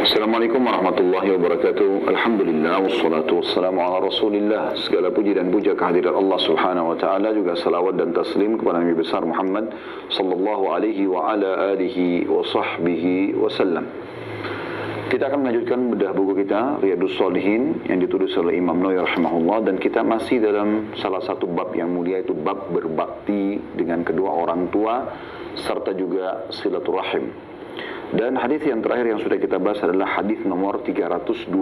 Assalamualaikum warahmatullahi wabarakatuh. Alhamdulillah wassalatu wassalamu ala Rasulillah. Segala puji dan puja kehadirat Allah Subhanahu wa taala, juga salawat dan taslim kepada Nabi besar Muhammad sallallahu alaihi wa ala alihi wa sahbihi wasallam. Kita akan melanjutkan bedah buku kita Riyadhus Shalihin yang ditulis oleh Imam Nawawi rahimahullah, dan kita masih dalam salah satu bab yang mulia, itu bab berbakti dengan kedua orang tua serta juga silaturahim. Dan hadis yang terakhir yang sudah kita bahas adalah hadis nomor 321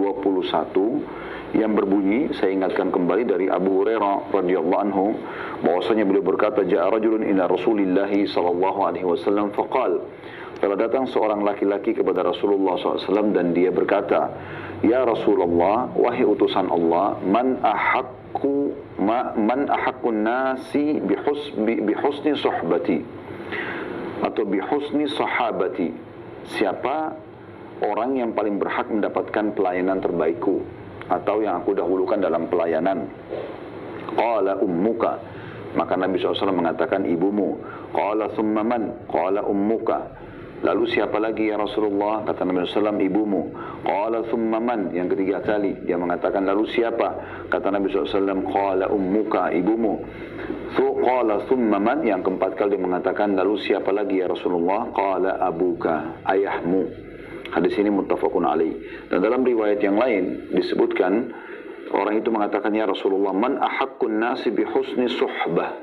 yang berbunyi, saya ingatkan kembali, dari Abu Hurairah radhiyallahu anhu bahwasanya beliau berkata, ja'a rajulun ila Rasulillah sallallahu alaihi wasallam faqal, telah datang seorang laki-laki kepada Rasulullah SAW dan dia berkata, ya Rasulullah, wahai utusan Allah, man ahaqqun nasi bihusni sohbati atau bihusni sahabati, siapa orang yang paling berhak mendapatkan pelayanan terbaikku atau yang aku dahulukan dalam pelayanan? Qala ummuka, maka Nabi SAW mengatakan ibumu. Qala thumma man? Qala ummuka. Lalu siapa lagi ya Rasulullah? Kata Nabi SAW, ibumu. Qala thumma man? Yang ketiga kali dia mengatakan lalu siapa? Kata Nabi SAW, qala ummuka, ibumu. Qala thumma man? Yang keempat kali dia mengatakan lalu siapa lagi ya Rasulullah? Qala abuka, ayahmu. Hadis ini muttafaqun alaih. Dan dalam riwayat yang lain disebutkan, orang itu mengatakan, ya Rasulullah, man ahaqqun nasi bihusni suhbah,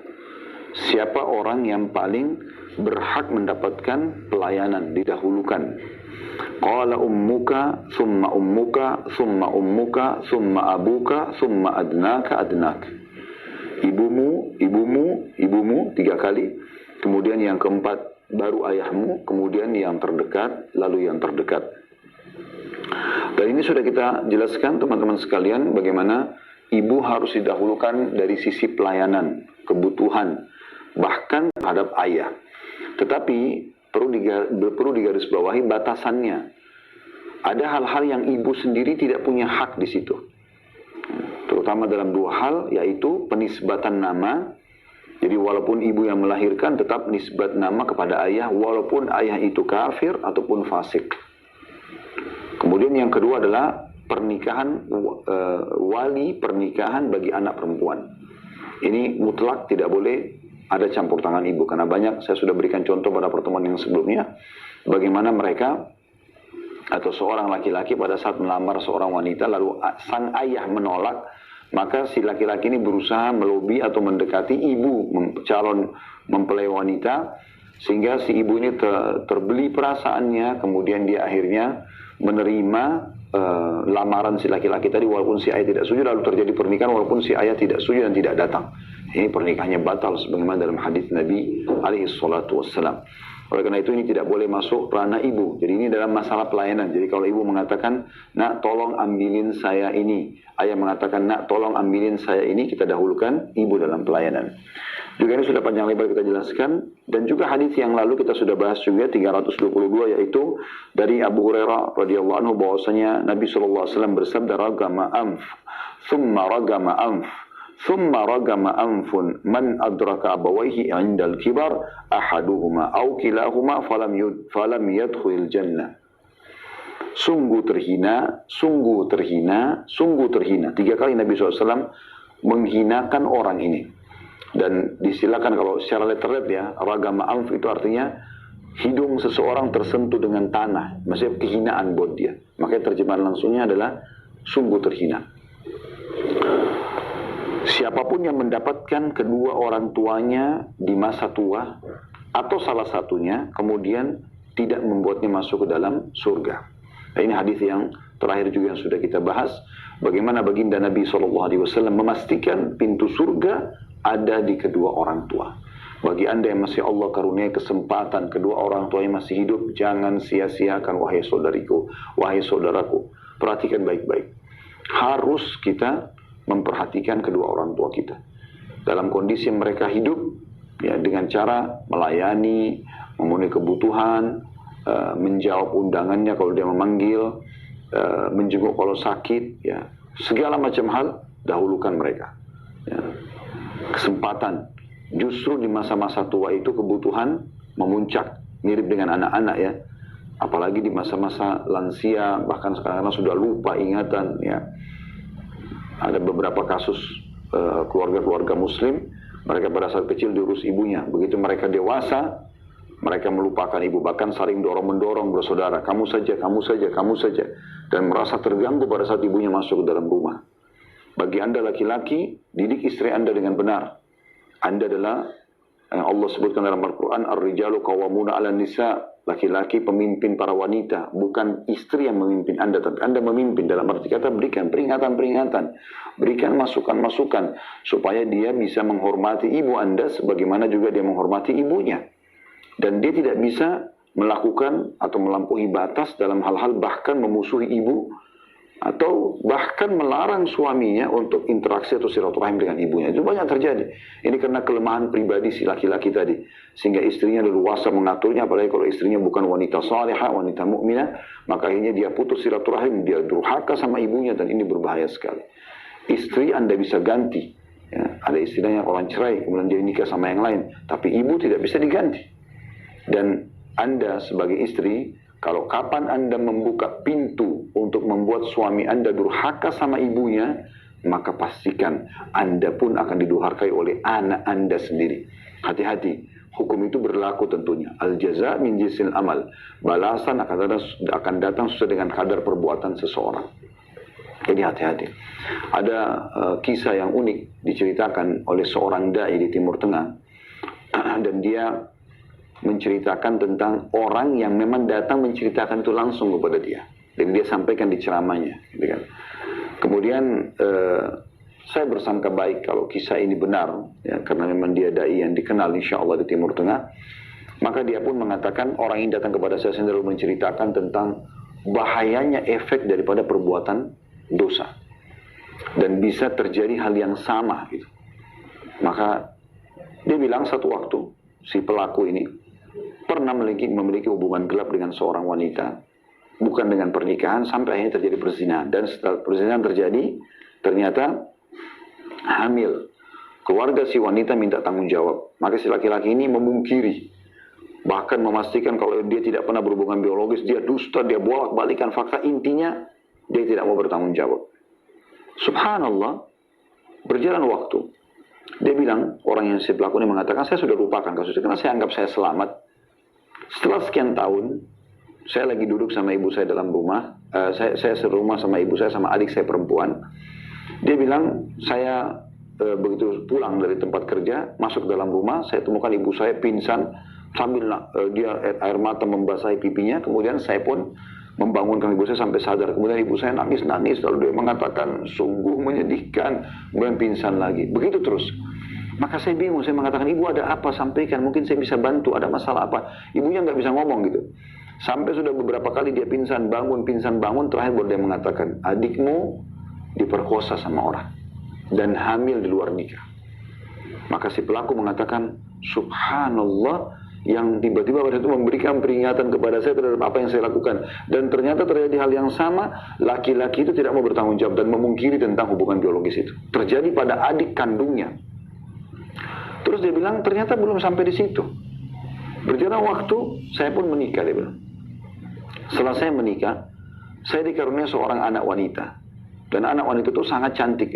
siapa orang yang paling berhak mendapatkan pelayanan, didahulukan? Qala ummuka, thumma ummuka, thumma ummuka, thumma abuka, thumma adnaka adnak. Ibumu, ibumu, ibumu, tiga kali. Kemudian yang keempat baru ayahmu, kemudian yang terdekat, lalu yang terdekat. Dan ini sudah kita jelaskan teman-teman sekalian, bagaimana ibu harus didahulukan dari sisi pelayanan, kebutuhan, bahkan terhadap ayah. Tetapi perlu digarisbawahi batasannya. Ada hal-hal yang ibu sendiri tidak punya hak di situ. Terutama dalam dua hal, yaitu penisbatan nama. Jadi walaupun ibu yang melahirkan, tetap nisbat nama kepada ayah, walaupun ayah itu kafir ataupun fasik. Kemudian yang kedua adalah pernikahan, wali pernikahan bagi anak perempuan. Ini mutlak tidak boleh ada campur tangan ibu, karena banyak, saya sudah berikan contoh pada pertemuan yang sebelumnya, bagaimana mereka atau seorang laki-laki pada saat melamar seorang wanita, lalu sang ayah menolak, maka si laki-laki ini berusaha melobi atau mendekati ibu calon mempelai wanita, sehingga si ibu ini terbeli perasaannya, kemudian dia akhirnya menerima lamaran si laki-laki tadi walaupun si ayah tidak setuju, lalu terjadi pernikahan walaupun si ayah tidak setuju dan tidak datang. Ini pernikahannya batal sebagaimana dalam hadis Nabi alaihi salatu wassalam. Oleh karena itu ini tidak boleh masuk ranah ibu. Jadi ini dalam masalah pelayanan. Jadi kalau ibu mengatakan, nak tolong ambilin saya ini, ayah mengatakan, nak tolong ambilin saya ini, kita dahulukan ibu dalam pelayanan. Juga ini sudah panjang lebar kita jelaskan. Dan juga hadis yang lalu kita sudah bahas juga 322, yaitu dari Abu Hurairah radhiyallahu anhu bahwasanya Nabi SAW bersabda, ragama anf, thumma ragama anf, thumma ragama anfun man adraka abawaihi indal kibar ahaduhuma aw kilahuma falam yadkhulil jannah. Sungguh terhina, sungguh terhina, sungguh terhina. 3 kali Nabi SAW menghinakan orang ini. Dan disilakan kalau secara letterlet ya, ragama anf itu artinya hidung seseorang tersentuh dengan tanah, maksudnya kehinaan buat dia. Makanya terjemahan langsungnya adalah sungguh terhina. Siapapun yang mendapatkan kedua orang tuanya di masa tua atau salah satunya, kemudian tidak membuatnya masuk ke dalam surga. Nah, ini hadis yang terakhir juga yang sudah kita bahas, bagaimana baginda Nabi SAW memastikan pintu surga ada di kedua orang tua. Bagi anda yang masih Allah karuniai kesempatan kedua orang tuanya masih hidup, jangan sia-siakan wahai saudariku, wahai saudaraku. Perhatikan baik-baik. Harus kita memperhatikan kedua orang tua kita dalam kondisi mereka hidup, ya, dengan cara melayani, memenuhi kebutuhan, menjawab undangannya kalau dia memanggil, menjenguk kalau sakit, ya, segala macam hal dahulukan mereka. Ya. Kesempatan justru di masa-masa tua itu kebutuhan memuncak, mirip dengan anak-anak ya. Apalagi di masa-masa lansia, bahkan sekarang sudah lupa ingatan ya. Ada beberapa kasus keluarga-keluarga muslim, mereka pada saat kecil diurus ibunya. Begitu mereka dewasa, mereka melupakan ibu, bahkan saling dorong-mendorong bersaudara, kamu saja, kamu saja, kamu saja. Dan merasa terganggu pada saat ibunya masuk ke dalam rumah. Bagi Anda laki-laki, didik istri Anda dengan benar. Anda adalah yang Allah sebutkan dalam Al-Quran, Ar-rijalu qawwamuna 'alan nisa. Laki-laki pemimpin para wanita, bukan istri yang memimpin Anda, tapi Anda memimpin. Dalam arti kata berikan peringatan-peringatan, berikan masukan-masukan, supaya dia bisa menghormati ibu Anda sebagaimana juga dia menghormati ibunya. Dan dia tidak bisa melakukan atau melampaui batas dalam hal-hal bahkan memusuhi ibu, atau bahkan melarang suaminya untuk interaksi atau silaturahim dengan ibunya. Itu banyak terjadi. Ini karena kelemahan pribadi si laki-laki tadi, sehingga istrinya leluasa mengaturnya. Apalagi kalau istrinya bukan wanita salihah, wanita mukminah, maka akhirnya dia putus silaturahim, dia durhaka sama ibunya, dan ini berbahaya sekali. Istri Anda bisa ganti ya, ada istilahnya orang cerai kemudian dia nikah sama yang lain, tapi ibu tidak bisa diganti. Dan Anda sebagai istri, kalau kapan Anda membuka pintu untuk membuat suami Anda durhaka sama ibunya, maka pastikan Anda pun akan didurhakai oleh anak Anda sendiri. Hati-hati, hukum itu berlaku tentunya. Al-jaza min jinsil amal. Balasan akan datang sesuai dengan kadar perbuatan seseorang. Jadi hati-hati. Ada kisah yang unik diceritakan oleh seorang dai di Timur Tengah. Dan dia menceritakan tentang orang yang memang datang menceritakan itu langsung kepada dia. Dan dia sampaikan di ceramahnya. Gitu kan. Kemudian saya bersangka baik kalau kisah ini benar. Ya, karena memang dia dai yang dikenal insya Allah di Timur Tengah. Maka dia pun mengatakan orang ini datang kepada saya sendiri menceritakan tentang bahayanya efek daripada perbuatan dosa. Dan bisa terjadi hal yang sama. Gitu. Maka dia bilang satu waktu si pelaku ini pernah memiliki hubungan gelap dengan seorang wanita, bukan dengan pernikahan, sampai akhirnya terjadi perzinahan. Dan setelah perzinahan terjadi, ternyata hamil. Keluarga si wanita minta tanggung jawab. Maka si laki-laki ini memungkiri, bahkan memastikan kalau dia tidak pernah berhubungan biologis, dia dusta, dia bolak-balikan fakta. Intinya dia tidak mau bertanggung jawab. Subhanallah, berjalan waktu. Dia bilang, orang yang si pelaku ini mengatakan, saya sudah lupakan kasus itu karena saya anggap saya selamat. Setelah sekian tahun, saya lagi duduk sama ibu saya dalam rumah. Saya serumah sama ibu saya, sama adik saya perempuan. Dia bilang, saya begitu pulang dari tempat kerja, masuk dalam rumah, saya temukan ibu saya pingsan, sambil dia air mata membasahi pipinya. Kemudian saya pun membangunkan ibu saya sampai sadar. Kemudian ibu saya nangis-nangis, lalu dia mengatakan, sungguh menyedihkan. Kemudian pingsan lagi. Begitu terus. Maka saya bingung, saya mengatakan, ibu ada apa? Sampaikan, mungkin saya bisa bantu, ada masalah apa? Ibunya nggak bisa ngomong gitu. Sampai sudah beberapa kali dia pingsan bangun, terakhir baru dia mengatakan, adikmu diperkosa sama orang. Dan hamil di luar nikah. Maka si pelaku mengatakan, subhanallah, yang tiba-tiba pada itu memberikan peringatan kepada saya terhadap apa yang saya lakukan. Dan ternyata terjadi hal yang sama, laki-laki itu tidak mau bertanggung jawab dan memungkiri tentang hubungan biologis itu. Terjadi pada adik kandungnya. Terus dia bilang, ternyata belum sampai di situ. Berjalan waktu, saya pun menikah, dia bilang. Setelah saya menikah, saya dikaruniai seorang anak wanita. Dan anak wanita itu sangat cantik.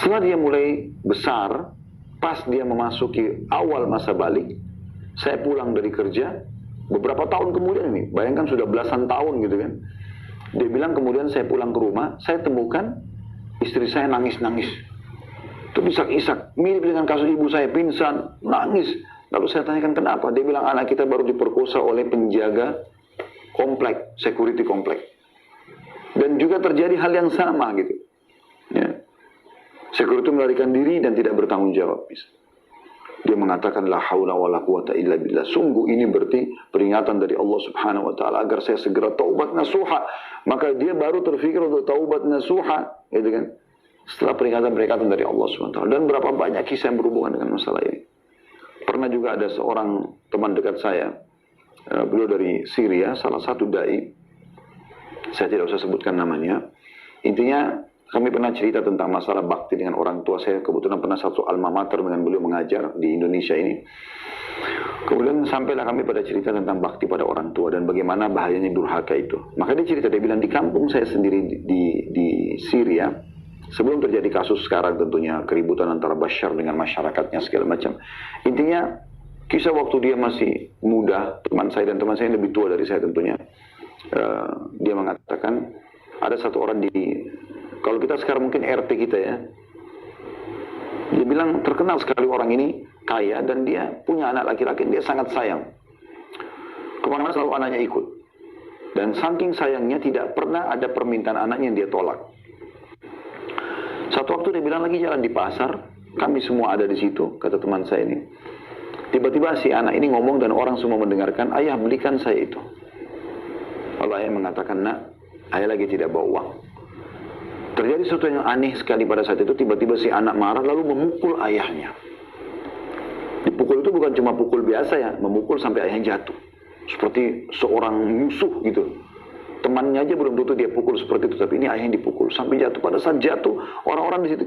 Setelah dia mulai besar, pas dia memasuki awal masa balik, saya pulang dari kerja, beberapa tahun kemudian ini, bayangkan sudah belasan tahun gitu kan. Dia bilang kemudian saya pulang ke rumah, saya temukan istri saya nangis-nangis. Itu isak-isak, mirip dengan kasus ibu saya, pingsan, nangis. Lalu saya tanyakan kenapa, dia bilang anak kita baru diperkosa oleh penjaga komplek, security komplek. Dan juga terjadi hal yang sama gitu. Ya. Security melarikan diri dan tidak bertanggung jawab. Dia mengatakan la haula wala quwata illa billah. Sungguh ini berarti peringatan dari Allah Subhanahu wa taala agar saya segera taubat nasuha. Maka dia baru terfikir untuk taubat nasuha, gitu kan. Setelah peringatan-peringatan dari Allah Subhanahu wa taala. Dan berapa banyak kisah yang berhubungan dengan masalah ini. Pernah juga ada seorang teman dekat saya, beliau dari Syria, salah satu dai. Saya tidak usah sebutkan namanya. Intinya kami pernah cerita tentang masalah bakti dengan orang tua saya. Kebetulan pernah satu alma mater dengan beliau mengajar di Indonesia ini. Kemudian sampailah kami pada cerita tentang bakti pada orang tua dan bagaimana bahayanya durhaka itu. Maka dia cerita, dia bilang di kampung saya sendiri di Syria, sebelum terjadi kasus sekarang tentunya keributan antara Bashar dengan masyarakatnya segala macam. Intinya kisah waktu dia masih muda, teman saya dan teman saya yang lebih tua dari saya tentunya, dia mengatakan ada satu orang kalau kita sekarang mungkin RT kita ya, dia bilang terkenal sekali orang ini, kaya dan dia punya anak laki-laki, dia sangat sayang. Kemana-mana selalu anaknya ikut. Dan saking sayangnya tidak pernah ada permintaan anaknya yang dia tolak. Satu waktu dia bilang lagi jalan di pasar, kami semua ada di situ, kata teman saya ini. Tiba-tiba si anak ini ngomong dan orang semua mendengarkan, ayah belikan saya itu. Lalu ayah mengatakan, nak, ayah lagi tidak bawa uang. Terjadi sesuatu yang aneh sekali pada saat itu, tiba-tiba si anak marah lalu memukul ayahnya. Dipukul itu bukan cuma pukul biasa ya, memukul sampai ayahnya jatuh. Seperti seorang musuh gitu. Temannya aja belum tentu dia pukul seperti itu, tapi ini ayahnya dipukul sampai jatuh. Pada saat jatuh, orang-orang di situ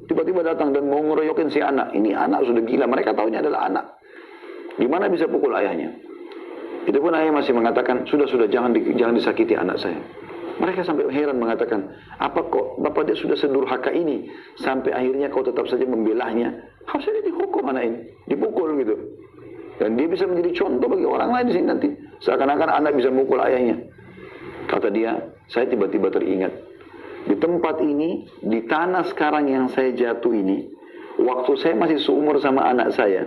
tiba-tiba datang dan mau ngeroyokin si anak. Ini anak sudah gila, mereka tahunya adalah anak. Gimana bisa pukul ayahnya? Itu pun ayah masih mengatakan, sudah jangan disakiti anak saya. Mereka sampai heran mengatakan, apa kok bapak dia sudah sedurhaka ini sampai akhirnya kau tetap saja membelahnya? Harusnya dia dihukum anak ini, dipukul gitu. Dan dia bisa menjadi contoh bagi orang lain di sini nanti. Seakan-akan anak bisa memukul ayahnya. Kata dia, saya tiba-tiba teringat, di tempat ini, di tanah sekarang yang saya jatuh ini, waktu saya masih seumur sama anak saya,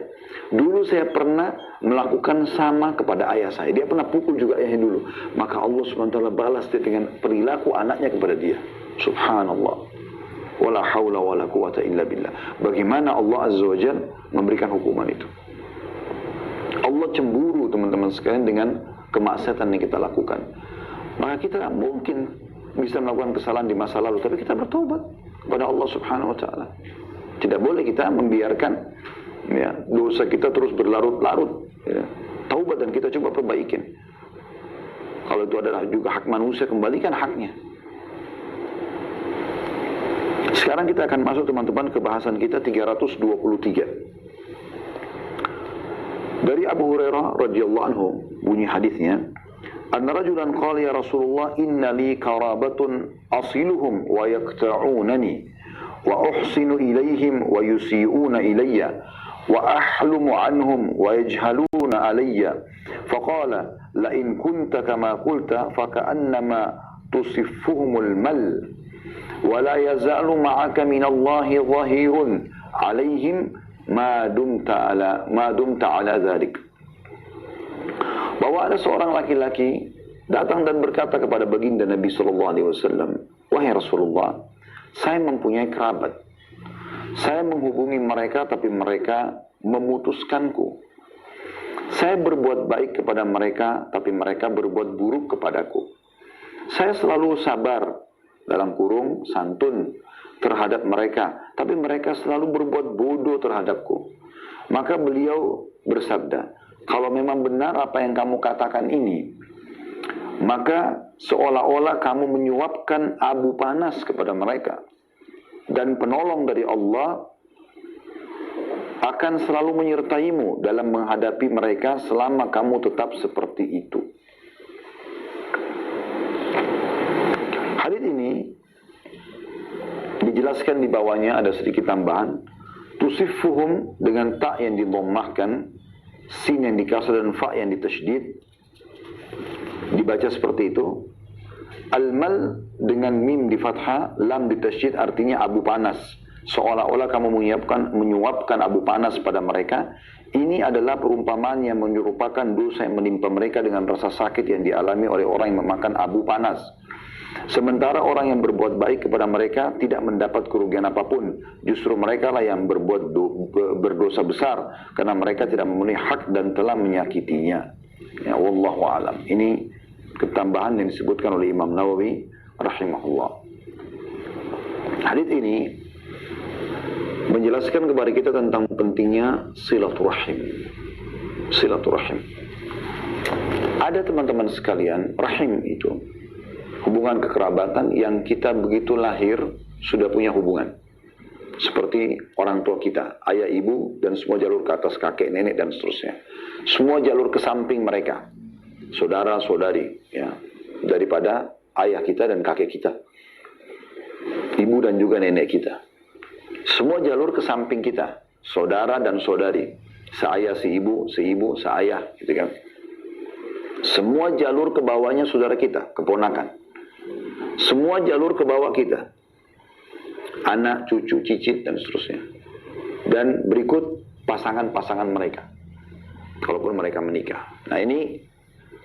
dulu saya pernah melakukan sama kepada ayah saya. Dia pernah pukul juga ayahnya dulu. Maka Allah SWT balas dia dengan perilaku anaknya kepada dia. Subhanallah. Wala hawla wala quwata illa billah. Bagaimana Allah Azza wa Jalla memberikan hukuman itu. Allah cemburu teman-teman sekalian dengan kemaksiatan yang kita lakukan. Maka kita mungkin bisa melakukan kesalahan di masa lalu, tapi kita bertobat kepada Allah Subhanahu wa Ta'ala. Tidak boleh kita membiarkan ya, dosa kita terus berlarut-larut. Ya. Taubat dan kita coba perbaikin. Kalau itu adalah juga hak manusia, kembalikan haknya. Sekarang kita akan masuk teman-teman ke bahasan kita 323. Dari Abu Hurairah radhiyallahu anhu bunyi hadisnya, anna rajulan qala ya Rasulullah inna li karabatun asiluhum wa yaqta'unani wa uhsinu ilaihim wa yusi'una ilayya wa ahlumu anhum wa yajhaluna alayya faqala la in kunta kama qulta faka'annama tusiffuhumul mal wa la yazalu ma'aka minallahi dhahirun alaihim ma dumta ala dhalik. Bahwa ada seorang laki-laki datang dan berkata kepada baginda Nabi SAW, wahai Rasulullah, saya mempunyai kerabat. Saya menghubungi mereka tapi mereka memutuskanku. Saya berbuat baik kepada mereka tapi mereka berbuat buruk kepadaku. Saya selalu sabar, dalam kurung santun, terhadap mereka, tapi mereka selalu berbuat bodoh terhadapku. Maka beliau bersabda, kalau memang benar apa yang kamu katakan ini, maka seolah-olah kamu menyuapkan abu panas kepada mereka. Dan penolong dari Allah akan selalu menyertaimu dalam menghadapi mereka selama kamu tetap seperti itu. Hadits ini dijelaskan di bawahnya ada sedikit tambahan. Tusiffuhum dengan ta yang didommahkan, sin yang dikasar dan fa yang ditasydid, dibaca seperti itu. Al-mal dengan mim di fathah, lam di tasydid, artinya abu panas. Seolah-olah kamu menyuapkan abu panas pada mereka. Ini adalah perumpamaan yang menyerupakan dosa yang menimpa mereka dengan rasa sakit yang dialami oleh orang yang memakan abu panas. Sementara orang yang berbuat baik kepada mereka tidak mendapat kerugian apapun. Justru mereka lah yang berdosa besar karena mereka tidak memenuhi hak dan telah menyakitinya. Ya, wallahu alam. Ini ketambahan yang disebutkan oleh Imam Nawawi rahimahullah. Hadits ini menjelaskan kepada kita tentang pentingnya silaturahim. Silaturahim. Ada teman-teman sekalian, rahim itu hubungan kekerabatan yang kita begitu lahir sudah punya hubungan. Seperti orang tua kita, ayah, ibu, dan semua jalur ke atas, kakek, nenek, dan seterusnya. Semua jalur ke samping mereka, saudara, saudari, ya, daripada ayah kita dan kakek kita, ibu dan juga nenek kita. Semua jalur ke samping kita, saudara dan saudari, seayah, seibu, seayah, gitu kan. Semua jalur ke bawahnya saudara kita, keponakan. Semua jalur ke bawah kita, anak, cucu, cicit, dan seterusnya. Dan berikut pasangan-pasangan mereka, kalaupun mereka menikah. Nah ini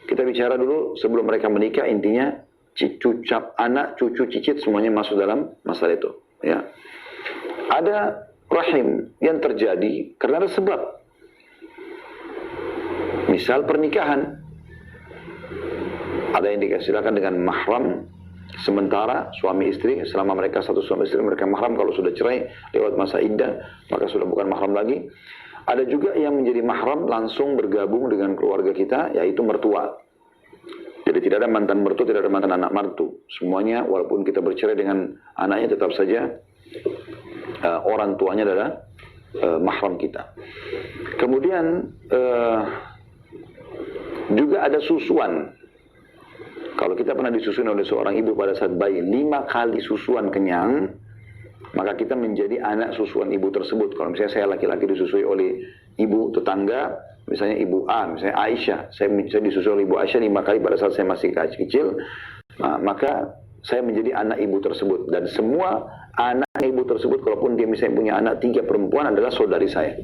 kita bicara dulu sebelum mereka menikah, intinya anak, cucu, cicit semuanya masuk dalam masalah itu. Ya. Ada rahim yang terjadi karena ada sebab. Misal pernikahan, ada yang dikasilakan dengan mahram. Sementara suami istri, selama mereka satu suami istri, mereka mahram. Kalau sudah cerai lewat masa iddah, maka sudah bukan mahram lagi. Ada juga yang menjadi mahram langsung bergabung dengan keluarga kita, yaitu mertua. Jadi tidak ada mantan mertua, tidak ada mantan anak mertu. Semuanya walaupun kita bercerai dengan anaknya, tetap saja orang tuanya adalah mahram kita. Kemudian juga ada susuan. Kalau kita pernah disusui oleh seorang ibu pada saat bayi, 5 kali susuan kenyang, maka kita menjadi anak susuan ibu tersebut. Kalau misalnya saya laki-laki disusui oleh ibu tetangga, misalnya ibu A, misalnya Aisyah, saya disusui oleh ibu Aisyah 5 kali pada saat saya masih kecil, maka saya menjadi anak ibu tersebut. Dan semua anak ibu tersebut, kalaupun dia misalnya punya anak 3 perempuan, adalah saudari saya.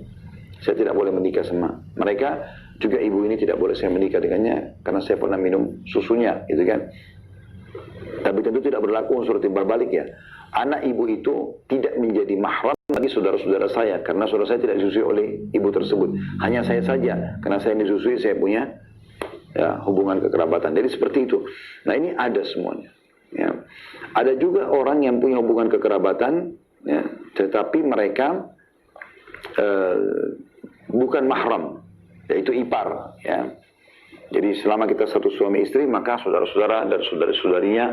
Saya tidak boleh menikah sama mereka. Juga ibu ini tidak boleh saya menikah dengannya karena saya pernah minum susunya, gitu kan. Tapi tentu tidak berlaku unsur timbal balik ya. Anak ibu itu tidak menjadi mahram bagi saudara-saudara saya karena saudara saya tidak disusui oleh ibu tersebut. Hanya saya saja, karena saya disusui, saya punya ya, hubungan kekerabatan. Jadi seperti itu. Nah ini ada semuanya. Ya. Ada juga orang yang punya hubungan kekerabatan, ya, tetapi mereka bukan mahram, yaitu ipar, ya. Jadi selama kita satu suami istri, maka saudara-saudara dan saudari-saudarinya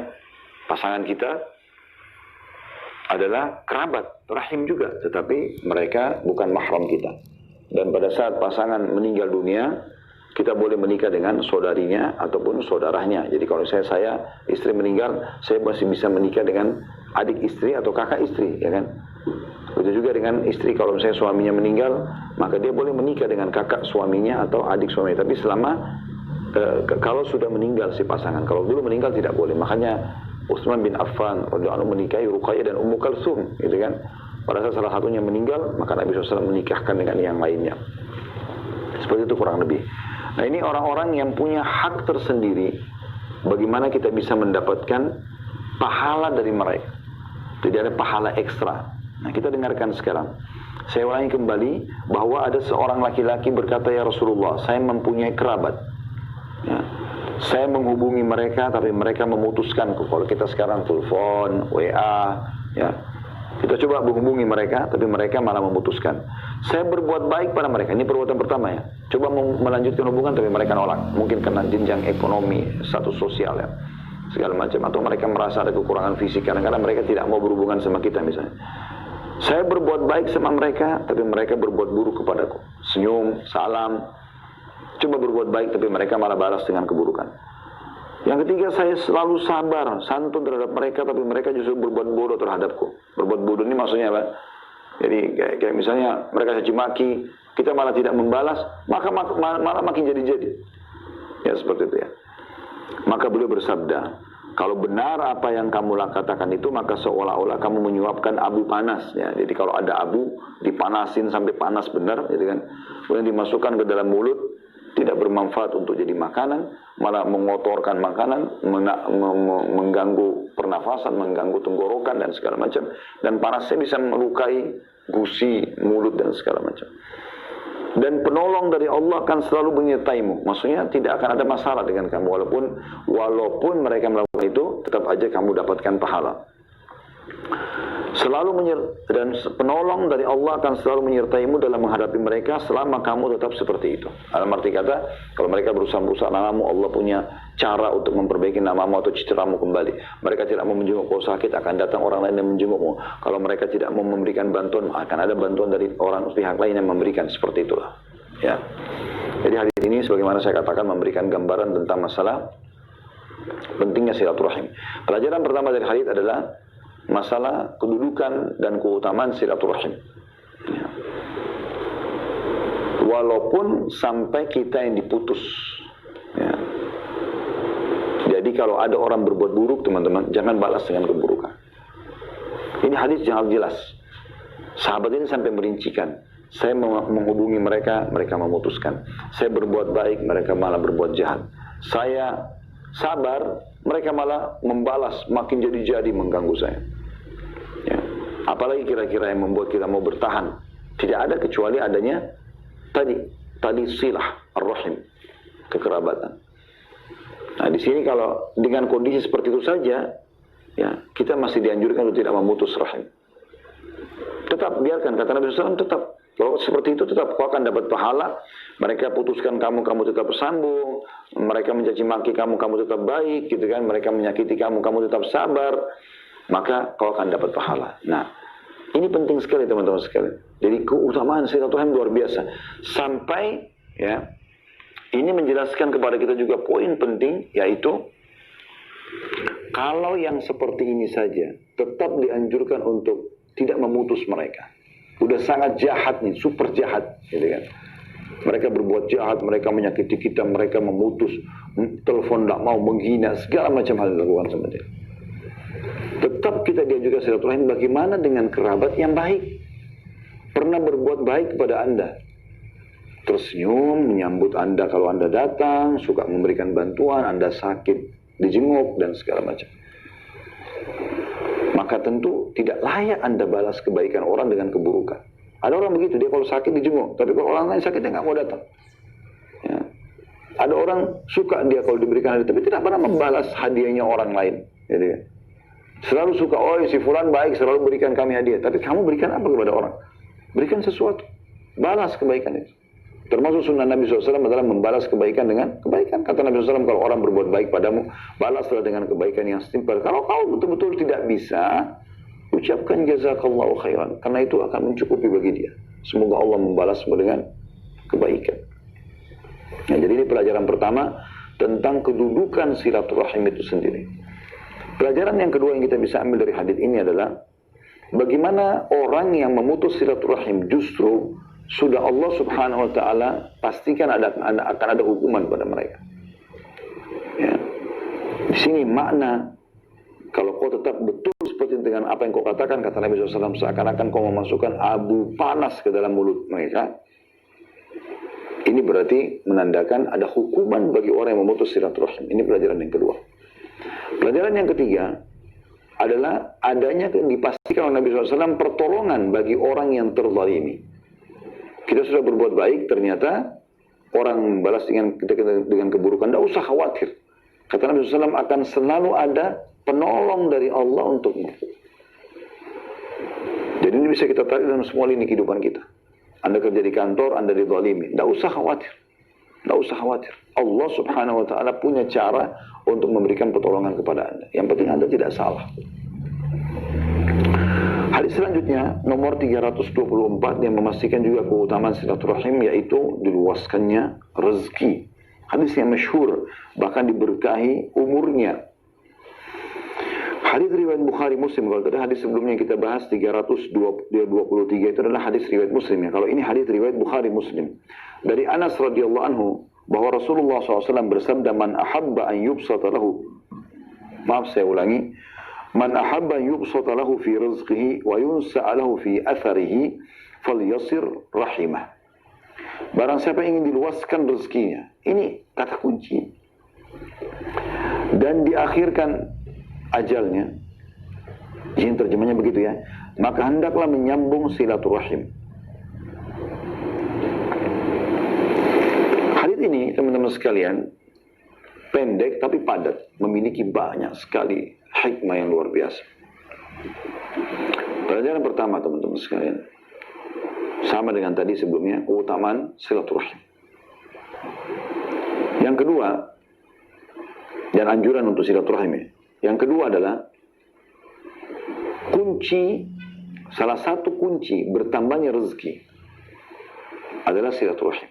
pasangan kita adalah kerabat, rahim juga, tetapi mereka bukan mahram kita. Dan pada saat pasangan meninggal dunia, kita boleh menikah dengan saudarinya ataupun saudaranya. Jadi kalau saya istri meninggal, saya masih bisa menikah dengan adik istri atau kakak istri, ya kan? Begitu juga dengan istri, kalau misalnya suaminya meninggal, maka dia boleh menikah dengan kakak suaminya atau adik suaminya. Tapi selama kalau sudah meninggal si pasangan, kalau dulu meninggal tidak boleh. Makanya Utsman bin Affan radhiyallahu anhu menikahi Ruqayyah dan Ummu Kalsum, gitu kan? Pada saat salah satunya meninggal, maka Nabi SAW menikahkan dengan yang lainnya. Seperti itu kurang lebih. Nah ini orang-orang yang punya hak tersendiri, bagaimana kita bisa mendapatkan pahala dari mereka. Tidak ada pahala ekstra. Nah kita dengarkan sekarang. Saya ulangi kembali bahwa ada seorang laki-laki berkata, ya Rasulullah, saya mempunyai kerabat. Ya. Saya menghubungi mereka, tapi mereka memutuskan. Kalau kita sekarang telepon, WA, ya, kita coba menghubungi mereka, tapi mereka malah memutuskan. Saya berbuat baik pada mereka. Ini perbuatan pertama ya. Coba melanjutkan hubungan, tapi mereka nolak. Mungkin karena jenjang ekonomi, status sosial ya, segala macam. Atau mereka merasa ada kekurangan fisik, kadang-kadang mereka tidak mau berhubungan sama kita misalnya. Saya berbuat baik sama mereka, tapi mereka berbuat buruk kepadaku. Senyum, salam. Coba berbuat baik, tapi mereka malah balas dengan keburukan. Yang ketiga, saya selalu sabar, santun terhadap mereka, tapi mereka justru berbuat bodoh terhadapku. Berbuat bodoh ini maksudnya apa? Jadi kayak misalnya mereka caci maki, kita malah tidak membalas, maka malah makin jadi-jadi. Ya seperti itu ya. Maka beliau bersabda, kalau benar apa yang kamu katakan itu, maka seolah-olah kamu menyuapkan abu panas. Ya. Jadi kalau ada abu, dipanasin sampai panas benar, gitu kan. Kemudian dimasukkan ke dalam mulut, tidak bermanfaat untuk jadi makanan, malah mengotorkan makanan, mengganggu pernafasan, mengganggu tenggorokan dan segala macam. Dan panasnya bisa melukai gusi, mulut dan segala macam. Dan penolong dari Allah akan selalu menyertaimu. Maksudnya tidak akan ada masalah dengan kamu. Walaupun mereka melakukan itu, tetap aja kamu dapatkan pahala. Dan penolong dari Allah akan selalu menyertaimu dalam menghadapi mereka selama kamu tetap seperti itu. Dalam arti kata, kalau mereka berusaha merusak namamu, Allah punya cara untuk memperbaiki namamu atau citaramu kembali. Mereka tidak mau menjenguk kau sakit, akan datang orang lain yang menjengukmu. Kalau mereka tidak mau memberikan bantuan, akan ada bantuan dari orang pihak lain yang memberikan. Seperti itulah. Ya. Jadi hadis ini sebagaimana saya katakan memberikan gambaran tentang masalah pentingnya silaturahim. Pelajaran pertama dari hadis adalah masalah kedudukan dan keutamaan silaturahim. Ya. Walaupun sampai kita yang diputus. Ya. Jadi kalau ada orang berbuat buruk, teman-teman, jangan balas dengan keburukan. Ini hadis yang jelas. Sahabat ini sampai merincikan. Saya menghubungi mereka, mereka memutuskan. Saya berbuat baik, mereka malah berbuat jahat. Saya sabar, mereka malah membalas, makin jadi-jadi mengganggu saya. Ya. Apalagi kira-kira yang membuat kita mau bertahan. Tidak ada kecuali adanya tadi silah ar-rahim, kekerabatan. Nah, di sini kalau dengan kondisi seperti itu saja, ya, kita masih dianjurkan untuk tidak memutus rahim. Tetap biarkan, kata Nabi SAW, tetap. Kalau seperti itu tetap kau akan dapat pahala. Mereka putuskan kamu, kamu tetap bersambung. Mereka mencaci maki kamu, kamu tetap baik, gitu kan? Mereka menyakiti kamu, kamu tetap sabar. Maka kau akan dapat pahala. Nah, ini penting sekali teman-teman sekalian. Jadi keutamaan silaturahim luar biasa. Sampai ya, ini menjelaskan kepada kita juga poin penting, yaitu kalau yang seperti ini saja tetap dianjurkan untuk tidak memutus mereka. Udah sangat jahat nih, super jahat, gitu kan. Mereka berbuat jahat, mereka menyakiti kita, mereka memutus, telepon tidak mau, menghina, segala macam hal dilakukan sama dia. Tetap kita diajukan silaturahim. Bagaimana dengan kerabat yang baik? Pernah berbuat baik kepada Anda, tersenyum, menyambut Anda kalau Anda datang, suka memberikan bantuan, Anda sakit, dijenguk, dan segala macam. Maka tentu tidak layak Anda balas kebaikan orang dengan keburukan. Ada orang begitu, dia kalau sakit dijenguk, tapi kalau orang lain sakit dia nggak mau datang. Ya. Ada orang suka dia kalau diberikan hadiah, tapi tidak pernah membalas hadiahnya orang lain. Gitu ya. Selalu suka, oh si fulan baik, selalu berikan kami hadiah. Tapi kamu berikan apa kepada orang? Berikan sesuatu, balas kebaikan itu. Termasuk sunnah Nabi SAW adalah membalas kebaikan dengan kebaikan. Kata Nabi SAW, kalau orang berbuat baik padamu, balaslah dengan kebaikan yang setimpal. Kalau kau betul-betul tidak bisa, ucapkan jazakallahu khairan. Karena itu akan mencukupi bagi dia. Semoga Allah membalasmu dengan kebaikan. Nah, jadi ini pelajaran pertama tentang kedudukan silaturahim itu sendiri. Pelajaran yang kedua yang kita bisa ambil dari hadis ini adalah bagaimana orang yang memutus silaturahim justru sudah Allah Subhanahu wa taala pastikan akan ada hukuman pada mereka. Ya. Di sini makna kalau kau tetap betul seperti dengan apa yang kau katakan, kata Nabi SAW, seakan-akan kau memasukkan abu panas ke dalam mulut mereka. Ini berarti menandakan ada hukuman bagi orang yang memutus silaturahim. Ini pelajaran yang kedua. Pelajaran yang ketiga adalah adanya yang dipastikan oleh Nabi SAW pertolongan bagi orang yang terzalimi. Kita sudah berbuat baik, ternyata orang membalas dengan keburukan. Tidak usah khawatir. Kata Nabi SAW, akan selalu ada penolong dari Allah untukmu. Jadi ini bisa kita tarik dalam semua lini kehidupan kita. Anda kerja di kantor, Anda dizalimi. Tidak usah khawatir. Tidak usah khawatir. Allah Subhanahu wa taala punya cara untuk memberikan pertolongan kepada Anda. Yang penting Anda tidak salah. Hadis selanjutnya nomor 324 yang memastikan juga keutamaan silaturahim, yaitu diluaskannya rezeki. Hadis yang masyhur, bahkan diberkahi umurnya. Hadis riwayat Bukhari Muslim. Kalau tadi hadis sebelumnya kita bahas 323 itu adalah hadis riwayat Muslim ya. Kalau ini hadis riwayat Bukhari Muslim. Dari Anas radhiyallahu anhu bahwa Rasulullah SAW bersabda, man ahabba an yubsata lahu. Maaf saya ulangi. Man ahabba yubsata lahu fi rizqihi wa yunsa'a lahu fi atharihi falyasir rahimah. Barang siapa ingin diluaskan rezekinya, ini kata kunci. Dan diakhirkan ajalnya, ini terjemahnya begitu ya, maka hendaklah menyambung silaturahim. Hadis ini teman-teman sekalian pendek tapi padat, memiliki banyak sekali hikmah yang luar biasa. Pelajaran pertama teman-teman sekalian, sama dengan tadi sebelumnya, keutamaan silaturahim. Yang kedua, dan anjuran untuk silaturahim ya. Yang kedua adalah salah satu kunci bertambahnya rezeki adalah silaturahim.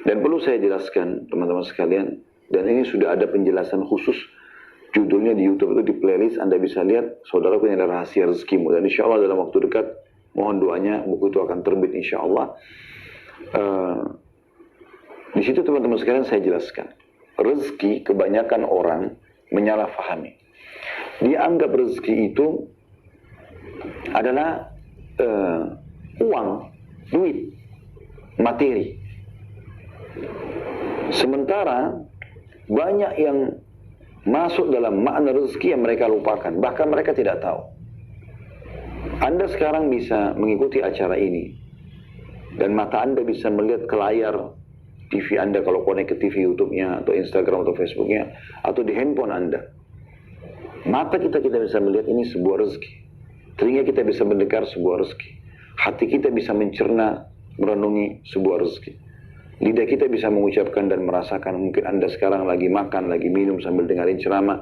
Dan perlu saya jelaskan teman-teman sekalian, dan ini sudah ada penjelasan khusus, judulnya di YouTube itu di playlist, Anda bisa lihat, saudaraku, ini adalah rahasia rezekimu. Dan insya Allah dalam waktu dekat, mohon doanya, buku itu akan terbit insya Allah. Di situ teman-teman sekalian saya jelaskan, rezeki kebanyakan orang menyalahfahami. Dia anggap rezeki itu adalah uang, duit, materi. Sementara banyak yang masuk dalam makna rezeki yang mereka lupakan, bahkan mereka tidak tahu. Anda sekarang bisa mengikuti acara ini, dan mata Anda bisa melihat ke layar TV Anda kalau connect ke TV YouTube-nya, atau Instagram atau Facebook-nya, atau di handphone Anda. Mata kita bisa melihat ini sebuah rezeki. Telinga kita bisa mendengar sebuah rezeki. Hati kita bisa mencerna, merenungi sebuah rezeki. Lidah kita bisa mengucapkan dan merasakan, mungkin Anda sekarang lagi makan, lagi minum sambil dengerin ceramah,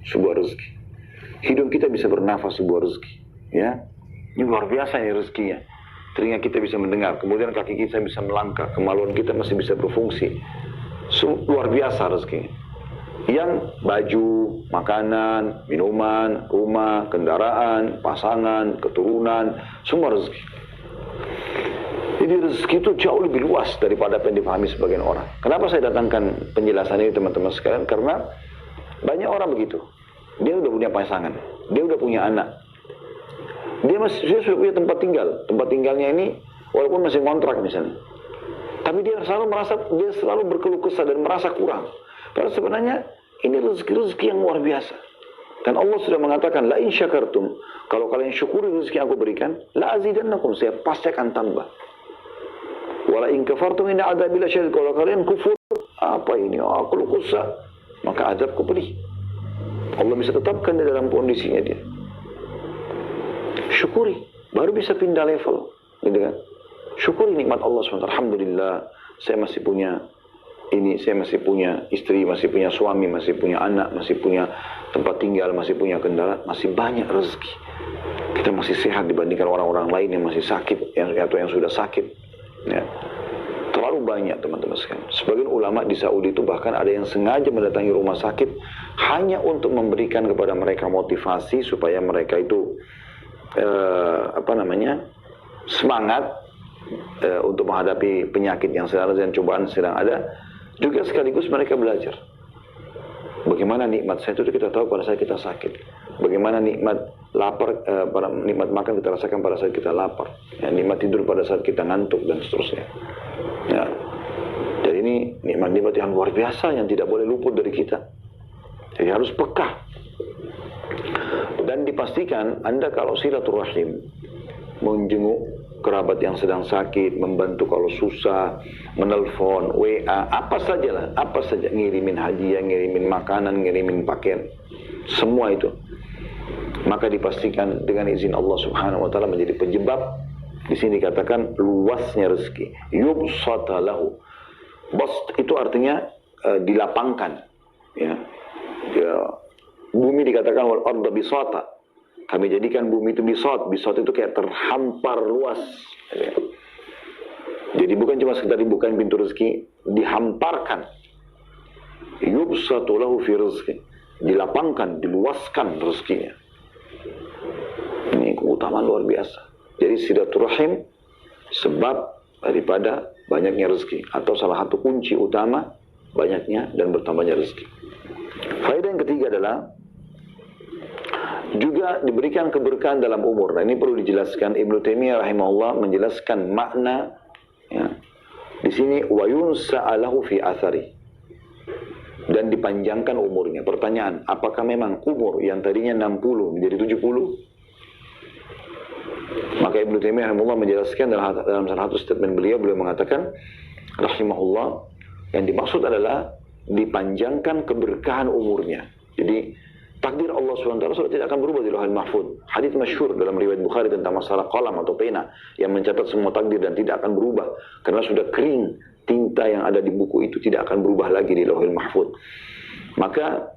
sebuah rezeki. Hidung kita bisa bernafas, sebuah rezeki. Ya, ini luar biasa ini rezekinya. Telinga kita bisa mendengar, kemudian kaki kita bisa melangkah, kemaluan kita masih bisa berfungsi. Luar biasa rezekinya. Yang baju, makanan, minuman, rumah, kendaraan, pasangan, keturunan, semua rezeki. Jadi rezeki itu jauh lebih luas daripada apa yang dipahami sebagian orang. Kenapa saya datangkan penjelasan ini teman-teman sekalian? Karena banyak orang begitu. Dia udah punya pasangan, dia udah punya anak. Dia sudah punya tempat tinggal. Tempat tinggalnya ini walaupun masih kontrak misalnya. Tapi dia selalu berkeluh kesah dan merasa kurang. Padahal sebenarnya ini rezeki yang luar biasa. Dan Allah sudah mengatakan, la in syakartum, kalau kalian syukuri rezeki yang aku berikan, la azidannakum, saya pasti akan tambah. Wala in kafartum inna adzabi lasyadid, kalau kalian kufur, apa ini? Aku lukusa, maka azabku pedih. Allah bisa tetapkan di dalam kondisinya dia. Syukuri, baru bisa pindah level, gitu kan? Syukuri nikmat Allah SWT. Alhamdulillah, saya masih punya ini, saya masih punya istri, masih punya suami, masih punya anak, masih punya tempat tinggal, masih punya kendaraan, masih banyak rezeki. Kita masih sehat dibandingkan orang-orang lain yang masih sakit, atau yang sudah sakit. Ya. Terlalu banyak teman-teman sekalian. Sebagian ulama di Saudi itu bahkan ada yang sengaja mendatangi rumah sakit hanya untuk memberikan kepada mereka motivasi supaya mereka itu semangat untuk menghadapi penyakit yang sedang ada dan cobaan sedang ada. Juga sekaligus mereka belajar bagaimana nikmat saya itu kita tahu pada saat kita sakit, bagaimana nikmat lapar, nikmat makan kita rasakan pada saat kita lapar, ya, nikmat tidur pada saat kita ngantuk dan seterusnya. Ya. Jadi ini nikmat-nikmat yang luar biasa yang tidak boleh luput dari kita. Jadi harus peka. Dan dipastikan Anda kalau silaturahim, menjenguk kerabat yang sedang sakit, membantu kalau susah, menelpon, WA, apa saja, ngirimin hadiah, ngirimin makanan, ngirimin pakaian, semua itu. Maka dipastikan dengan izin Allah Subhanahu wa taala menjadi penyebab, di sini dikatakan luasnya rezeki. Yubsata lahu. Bast itu artinya dilapangkan, ya. Bumi dikatakan wal arda bisata. Kami jadikan bumi itu bisat. Bisat itu kayak terhampar luas. Jadi bukan cuma sekedar dibukain pintu rezeki, dihamparkan. Yubsatu lahu fi rizqi. Dilapangkan, diluaskan rezekinya. Ini keutamaan luar biasa. Jadi silaturahim sebab daripada banyaknya rezeki, atau salah satu kunci utama banyaknya dan bertambahnya rezeki. Faedah yang ketiga adalah juga diberikan keberkahan dalam umur. Nah, ini perlu dijelaskan. Ibnu Taimiyah rahimahullah menjelaskan makna, ya. Di sini wa yunsa'alahu fi athari, dan dipanjangkan umurnya. Pertanyaan, apakah memang umur yang tadinya 60 menjadi 70? Maka Ibnu Taimiyah rahimahullah menjelaskan dalam salah satu statement beliau mengatakan rahimahullah, yang dimaksud adalah dipanjangkan keberkahan umurnya. Jadi Takdir Allah SWT sudah tidak akan berubah di Lauhul Mahfuz. Hadits masyhur dalam riwayat Bukhari tentang masalah qalam atau pena yang mencatat semua takdir dan tidak akan berubah karena sudah kering, tinta yang ada di buku itu tidak akan berubah lagi di Lauhul Mahfuz. Maka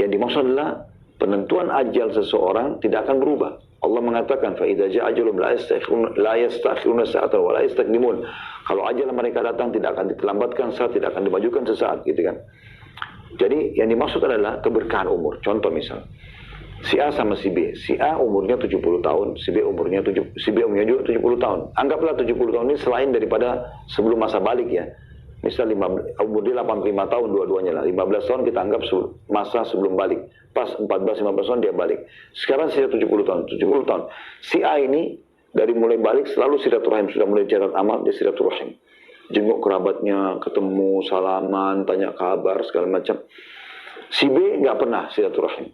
yang dimaksud adalah penentuan ajal seseorang tidak akan berubah. Allah mengatakan fa idza ja'a ajalum la yastakhiruna sa'atan wa la yastaqdimun. Kalau ajal mereka datang tidak akan diterlambatkan saat, tidak akan dimajukan sesaat, gitu kan. Jadi yang dimaksud adalah keberkahan umur. Contoh misal, si A sama si B. Si A umurnya 70 tahun, si B umurnya juga 70 tahun. Anggaplah 70 tahun ini selain daripada sebelum masa balik ya. Misal umur dia 85 tahun dua-duanya lah. 15 tahun kita anggap masa sebelum balik. Pas 14-15 tahun dia balik. Sekarang sisa 70 tahun. Si A ini dari mulai balik selalu silaturahim. Sudah mulai catat amal, dia silaturahim. Jenguk kerabatnya, ketemu, salaman, tanya kabar, segala macam. Si B nggak pernah silaturahim.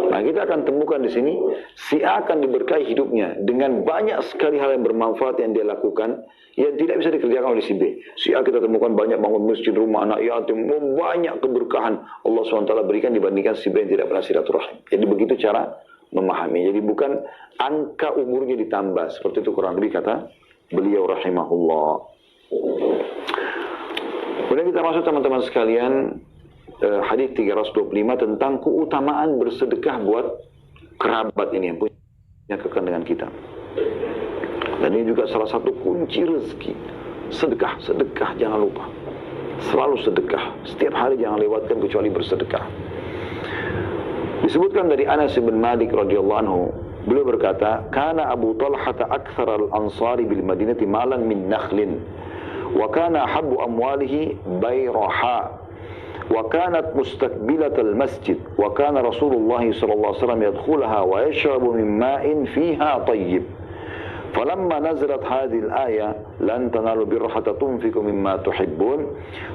Nah, kita akan temukan di sini, si A akan diberkahi hidupnya dengan banyak sekali hal yang bermanfaat yang dia lakukan, yang tidak bisa dikerjakan oleh si B. Si A kita temukan banyak bangun masjid, rumah anak yatim, banyak keberkahan Allah SWT berikan dibandingkan si B yang tidak pernah silaturahim. Jadi begitu cara memahami. Jadi bukan angka umurnya ditambah. Seperti itu kurang lebih kata beliau rahimahullah. Kemudian kita masuk teman-teman sekalian hadis 325 tentang keutamaan bersedekah buat kerabat ini yang punya kekan dengan kita. Dan ini juga salah satu kunci rezeki. Sedekah jangan lupa. Selalu sedekah. Setiap hari jangan lewatkan kecuali bersedekah. Disebutkan dari Anas bin Malik radhiyallahu anhu, beliau berkata, "Kana Abu Talhah aktsar al-ansari bil Madinati malan min nakhlin, wa kana habbu amwalihi bayraha." وكانت مستقبلة المسجد وكان رسول الله صلى الله عليه وسلم يدخلها ويشرب من ماء فيها طيب فلما نزلت هذه الآية لن تنالوا البر حتى تنفقوا مما تحبون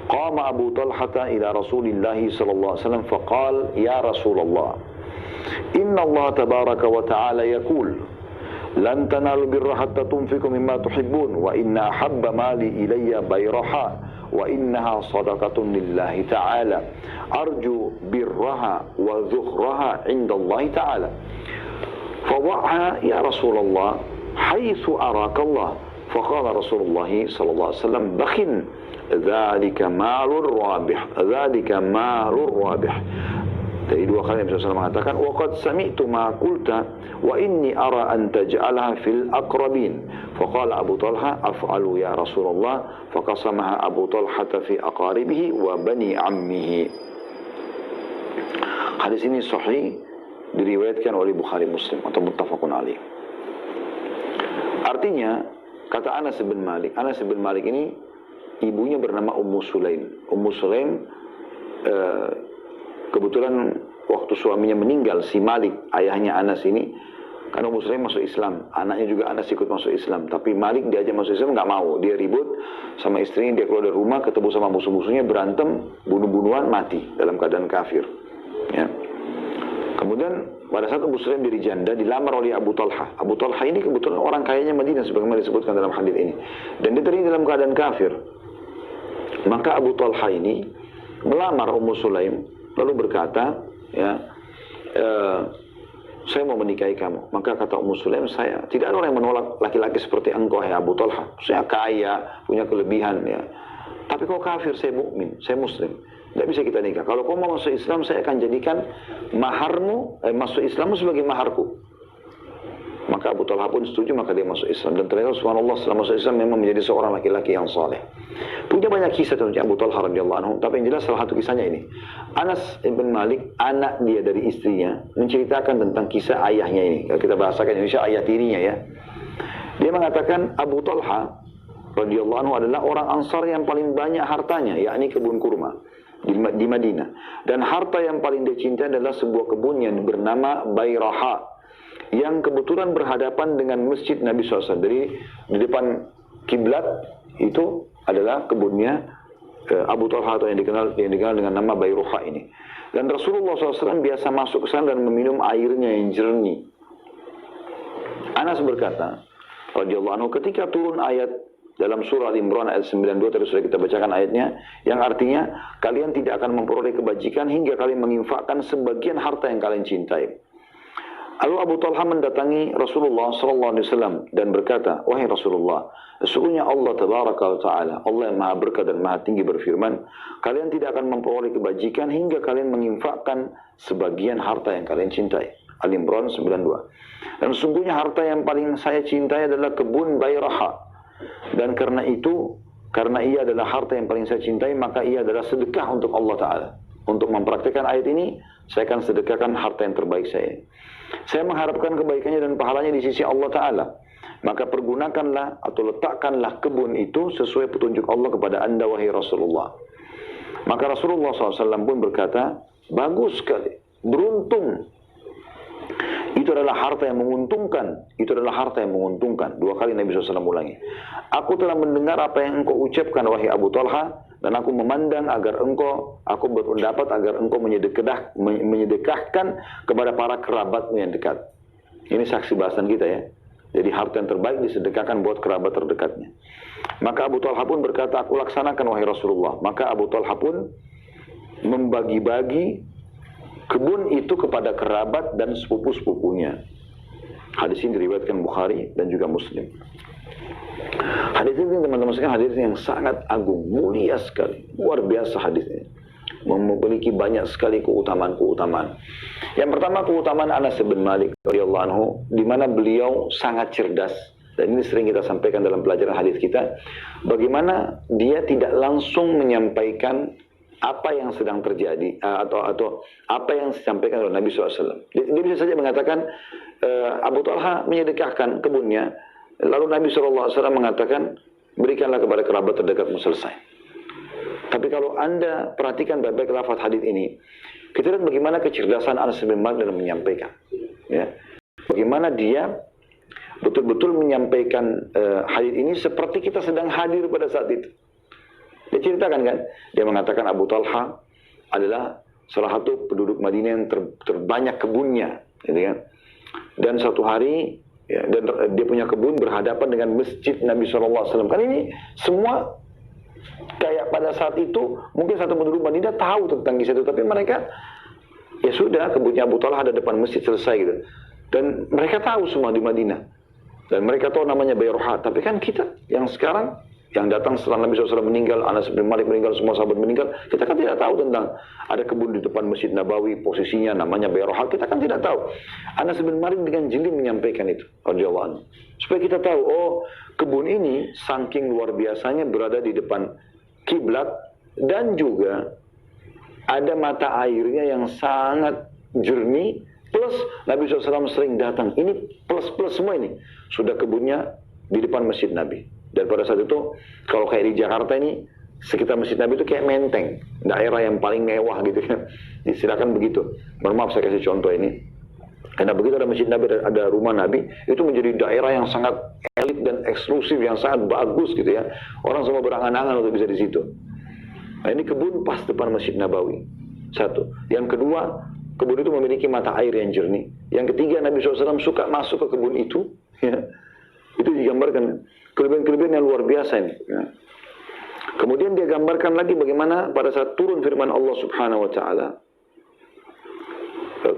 قام أبو طلحة إلى رسول الله صلى الله عليه وسلم فقال يا رسول الله إن الله تبارك وتعالى يقول لن تنالوا البر حتى تنفقوا مما تحبون وإن أحب مالي إلي بيرحاء وإنها صدقة لله تعالى أرجو برها وذخرها عند الله تعالى فضعها يا رسول الله حيث أراك الله فقال رسول الله صلى الله عليه وسلم بخن ذلك مال الرابح. Dari dua kali Nabi SAW mengatakan, وَقَدْ سَمِعْتُ مَا قُلْتَ وَإِنِّي أَرَى أَنْ تَجْعَلَهَا فِي الْأَقْرَبِينَ فَقَالَ أبو طلحة أفعل يا رسول الله فقسمها أبو طلحة في أقاربه وبني عمه. Hadis ini sahih, diriwayatkan oleh Bukhari Muslim atau muttafaqun alaih. Artinya, kata Anas bin Malik ini ibunya bernama Ummu Sulaim. Ummu Sulaim kebetulan waktu suaminya meninggal, si Malik, ayahnya Anas ini, karena Ummu Sulaim masuk Islam, anaknya juga Anas ikut masuk Islam, tapi Malik diajak masuk Islam nggak mau, dia ribut sama istrinya, dia keluar dari rumah, ketemu sama musuh-musuhnya, berantem, bunuh-bunuhan, mati dalam keadaan kafir. Ya. Kemudian pada saat Ummu Sulaim jadi janda, dilamar oleh Abu Talhah. Abu Talhah ini kebetulan orang kayanya Madinah sebagaimana disebutkan dalam hadis ini, dan dia tadi dalam keadaan kafir. Maka Abu Talhah ini melamar Ummu Sulaim, lalu berkata, ya, saya mau menikahi kamu. Maka kata Ummu Sulaim, saya tidak ada orang yang menolak laki-laki seperti engkau, ya Abu Talhah. Saya kaya, punya kelebihan, ya. Tapi kau kafir, saya mukmin, saya muslim. Tidak bisa kita nikah. Kalau kau mau masuk Islam, saya akan jadikan maharmu, masuk Islammu sebagai maharku. Maka Abu Talhah pun setuju, maka dia masuk Islam. Dan ternyata subhanallah setelah masuk Islam memang menjadi seorang laki-laki yang saleh. Punya banyak kisah tentang Abu Talhah radhiyallahu anhu, tapi yang jelas salah satu kisahnya ini. Anas bin Malik, anak dia dari istrinya, menceritakan tentang kisah ayahnya ini. Kalau kita bahasakan Indonesia, ayah tirinya ya. Dia mengatakan Abu Talhah radhiyallahu anhu adalah orang Ansar yang paling banyak hartanya, yakni kebun kurma di Madinah. Dan harta yang paling dia cintai adalah sebuah kebun yang bernama Bayraha, yang kebetulan berhadapan dengan masjid Nabi SAW. Jadi di depan kiblat itu adalah kebunnya Abu Talhah atau yang dikenal dengan nama Bayruha ini. Dan Rasulullah SAW biasa masuk ke sana dan meminum airnya yang jernih. Anas berkata, radhiyallahu anhu, ketika turun ayat Dalam surah Al-Imran ayat 92 tadi sudah kita bacakan ayatnya, yang artinya kalian tidak akan memperoleh kebajikan hingga kalian menginfakkan sebagian harta yang kalian cintai. Lalu Abu Talha mendatangi Rasulullah SAW dan berkata, wahai Rasulullah, sesungguhnya Allah Tabaraka wa Ta'ala, Allah yang maha berkah dan maha tinggi berfirman, kalian tidak akan memperoleh kebajikan hingga kalian menginfakkan sebagian harta yang kalian cintai. Al-Imran 92. Dan sesungguhnya harta yang paling saya cintai adalah kebun Bayraha. Dan karena itu, karena ia adalah harta yang paling saya cintai, maka ia adalah sedekah untuk Allah Ta'ala. Untuk mempraktikkan ayat ini, saya akan sedekahkan harta yang terbaik saya. Saya mengharapkan kebaikannya dan pahalanya di sisi Allah Ta'ala. Maka pergunakanlah atau letakkanlah kebun itu sesuai petunjuk Allah kepada anda, wahai Rasulullah. Maka Rasulullah SAW pun berkata, bagus sekali, beruntung. Itu adalah harta yang menguntungkan. Itu adalah harta yang menguntungkan. 2 kali Nabi SAW ulangi. Aku telah mendengar apa yang engkau ucapkan, wahai Abu Talha, dan aku memandang agar aku berpendapat agar engkau menyedekahkan kepada para kerabatmu yang dekat. Ini saksi bahasan kita ya. Jadi harta yang terbaik disedekahkan buat kerabat terdekatnya. Maka Abu Talha pun berkata, aku laksanakan wahai Rasulullah. Maka Abu Talha pun membagi-bagi kebun itu kepada kerabat dan sepupu-sepupunya. Hadis ini diriwayatkan Bukhari dan juga Muslim. Hadis ini teman-teman sekalian, hadis yang sangat agung, mulia sekali, luar biasa hadisnya. Memiliki banyak sekali keutamaan-keutamaan. Yang pertama keutamaan Anas bin Malik radhiyallahu anhu, di mana beliau sangat cerdas. Dan ini sering kita sampaikan dalam pelajaran hadis kita, bagaimana dia tidak langsung menyampaikan apa yang sedang terjadi atau apa yang disampaikan oleh Nabi SAW. Dia bisa saja mengatakan Abu Talha menyedekahkan kebunnya, lalu Nabi SAW mengatakan berikanlah kepada kerabat terdekatmu, selesai. Tapi kalau anda perhatikan baik-baik lafaz hadis ini, kita lihat bagaimana kecerdasan Anas bin Malik dalam menyampaikan. Ya. Bagaimana dia betul-betul menyampaikan hadis ini seperti kita sedang hadir pada saat itu. Dia ceritakan kan, dia mengatakan Abu Talha adalah salah satu penduduk Madinah yang terbanyak kebunnya, gitu kan. Dan satu hari, ya, dan dia punya kebun berhadapan dengan masjid Nabi SAW. Kan ini semua kayak pada saat itu mungkin satu penduduk Madinah tahu tentang kisah itu, tapi mereka ya sudah, kebunnya Abu Talha ada depan masjid, selesai gitu. Dan mereka tahu semua di Madinah. Dan mereka tahu namanya Bayruha. Tapi kan kita yang sekarang yang datang setelah Nabi SAW meninggal, Anas bin Malik meninggal, semua sahabat meninggal, kita kan tidak tahu tentang ada kebun di depan Masjid Nabawi, posisinya namanya Bayruha, kita kan tidak tahu. Anas bin Malik dengan jeli menyampaikan itu, radhiyallahu anhu, supaya kita tahu, oh kebun ini saking luar biasanya berada di depan kiblat, dan juga ada mata airnya yang sangat jernih, plus Nabi SAW sering datang. Ini plus semua ini, sudah kebunnya di depan Masjid Nabi. Dan pada saat itu, kalau kayak di Jakarta ini, sekitar Masjid Nabi itu kayak Menteng, daerah yang paling mewah gitu kan. Silakan begitu. Mohon maaf saya kasih contoh ini. Karena begitu ada Masjid Nabi, ada rumah Nabi, itu menjadi daerah yang sangat elit dan eksklusif, yang sangat bagus gitu ya. Orang semua berangan-angan untuk bisa di situ. Nah ini kebun pas depan Masjid Nabawi. Satu. Yang kedua, kebun itu memiliki mata air yang jernih. Yang ketiga, Nabi SAW suka masuk ke kebun itu. Ya. Itu digambarkan kelebihan-kelebihan yang luar biasa ini. Ya. Kemudian dia gambarkan lagi bagaimana pada saat turun firman Allah Subhanahu Wa Taala,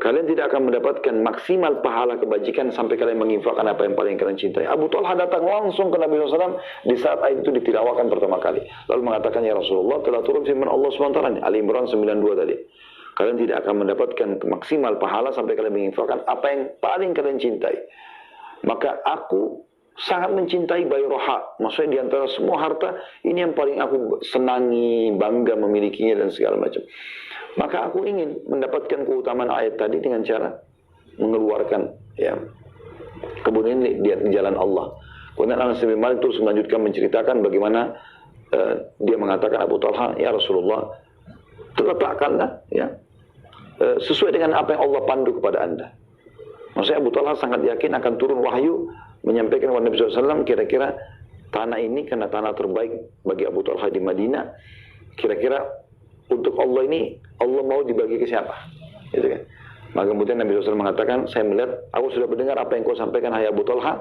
kalian tidak akan mendapatkan maksimal pahala kebajikan sampai kalian menginfakkan apa yang paling kalian cintai. Abu Talha datang langsung ke Nabi SAW di saat ayat itu ditilawakan pertama kali. Lalu mengatakan, ya Rasulullah, telah turun firman Allah SWT, Al-Imran 92 tadi. Kalian tidak akan mendapatkan maksimal pahala sampai kalian menginfakkan apa yang paling kalian cintai. Maka aku sangat mencintai Bayruha. Maksudnya di antara semua harta, ini yang paling aku senangi, bangga memilikinya dan segala macam. Maka aku ingin mendapatkan keutamaan ayat tadi dengan cara mengeluarkan ya kebun ini di jalan Allah. Kemudian Anas bin Malik terus melanjutkan menceritakan bagaimana dia mengatakan, Abu Talha, ya Rasulullah, letakkanlah ya sesuai dengan apa yang Allah pandu kepada anda. Maksudnya Abu Talha sangat yakin akan turun wahyu menyampaikan kepada Nabi SAW kira-kira tanah ini karena tanah terbaik bagi Abu Talha di Madinah, kira-kira untuk Allah ini, Allah mau dibagi ke siapa? Gitu kan. Maka kemudian Nabi SAW mengatakan, saya melihat, aku sudah mendengar apa yang kau sampaikan, hai Abu Talha,